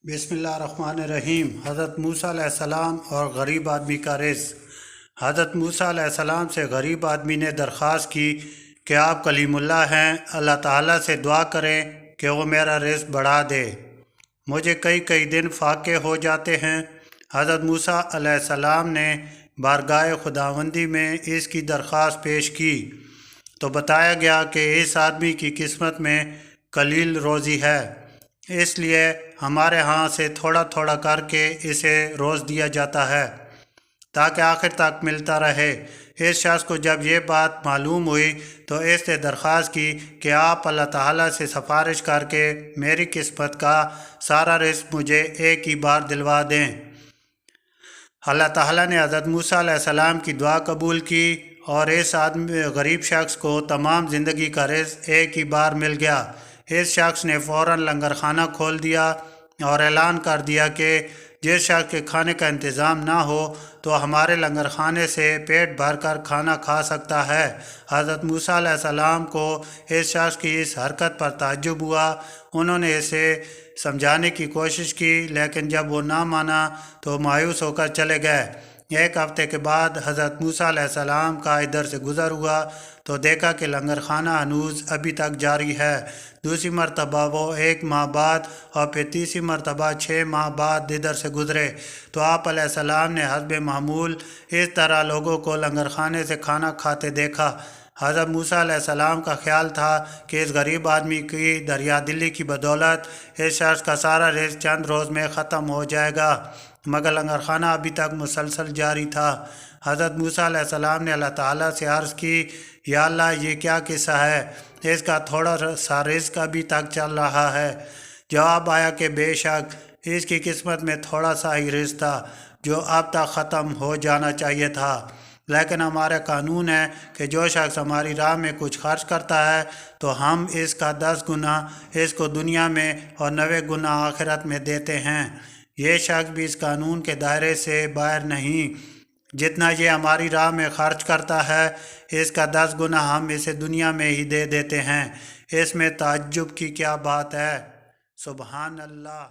بسم اللہ الرحمن الرحیم۔ حضرت موسیٰ علیہ السلام اور غریب آدمی کا رزق۔ حضرت موسیٰ علیہ السلام سے غریب آدمی نے درخواست کی کہ آپ کلیم اللہ ہیں، اللہ تعالیٰ سے دعا کریں کہ وہ میرا رزق بڑھا دے، مجھے کئی دن فاقے ہو جاتے ہیں۔ حضرت موسیٰ علیہ السلام نے بارگاہ خداوندی میں اس کی درخواست پیش کی تو بتایا گیا کہ اس آدمی کی قسمت میں قلیل روزی ہے، اس لیے ہمارے ہاں سے تھوڑا تھوڑا کر کے اسے روز دیا جاتا ہے تاکہ آخر تک ملتا رہے۔ اس شخص کو جب یہ بات معلوم ہوئی تو اس نے درخواست کی کہ آپ اللہ تعالیٰ سے سفارش کر کے میری قسمت کا سارا رزق مجھے ایک ہی بار دلوا دیں۔ اللہ تعالیٰ نے حضرت موسیٰ علیہ السلام کی دعا قبول کی اور اس غریب شخص کو تمام زندگی کا رزق ایک ہی بار مل گیا۔ اس شخص نے فوراً لنگر خانہ کھول دیا اور اعلان کر دیا کہ جس شخص کے کھانے کا انتظام نہ ہو تو ہمارے لنگر خانے سے پیٹ بھر کر کھانا کھا سکتا ہے۔ حضرت موسیٰ علیہ السلام کو اس شخص کی اس حرکت پر تعجب ہوا۔ انہوں نے اسے سمجھانے کی کوشش کی لیکن جب وہ نہ مانا تو مایوس ہو کر چلے گئے۔ ایک ہفتے کے بعد حضرت موسیٰ علیہ السلام کا ادھر سے گزر ہوا تو دیکھا کہ لنگر خانہ ہنوز ابھی تک جاری ہے۔ دوسری مرتبہ وہ 1 ماہ بعد اور پھر تیسری مرتبہ 6 ماہ بعد ادھر سے گزرے تو آپ علیہ السلام نے حسب معمول اس طرح لوگوں کو لنگر خانے سے کھانا کھاتے دیکھا۔ حضرت موسیٰ علیہ السلام کا خیال تھا کہ اس غریب آدمی کی دریا دلی کی بدولت اس شخص کا سارا رزق چند روز میں ختم ہو جائے گا، مگر لنگر خانہ ابھی تک مسلسل جاری تھا۔ حضرت موسیٰ علیہ السلام نے اللہ تعالیٰ سے عرض کی، یا اللہ یہ کیا قصہ ہے، اس کا تھوڑا سا رزق ابھی تک چل رہا ہے۔ جواب آیا کہ بے شک اس کی قسمت میں تھوڑا سا ہی رزق تھا جو اب تک ختم ہو جانا چاہیے تھا، لیکن ہمارا قانون ہے کہ جو شخص ہماری راہ میں کچھ خرچ کرتا ہے تو ہم اس کا 10 گنا اس کو دنیا میں اور 90 گنا آخرت میں دیتے ہیں۔ یہ شخص بھی اس قانون کے دائرے سے باہر نہیں، جتنا یہ ہماری راہ میں خرچ کرتا ہے اس کا 10 گنا ہم اسے دنیا میں ہی دے دیتے ہیں۔ اس میں تعجب کی کیا بات ہے، سبحان اللہ۔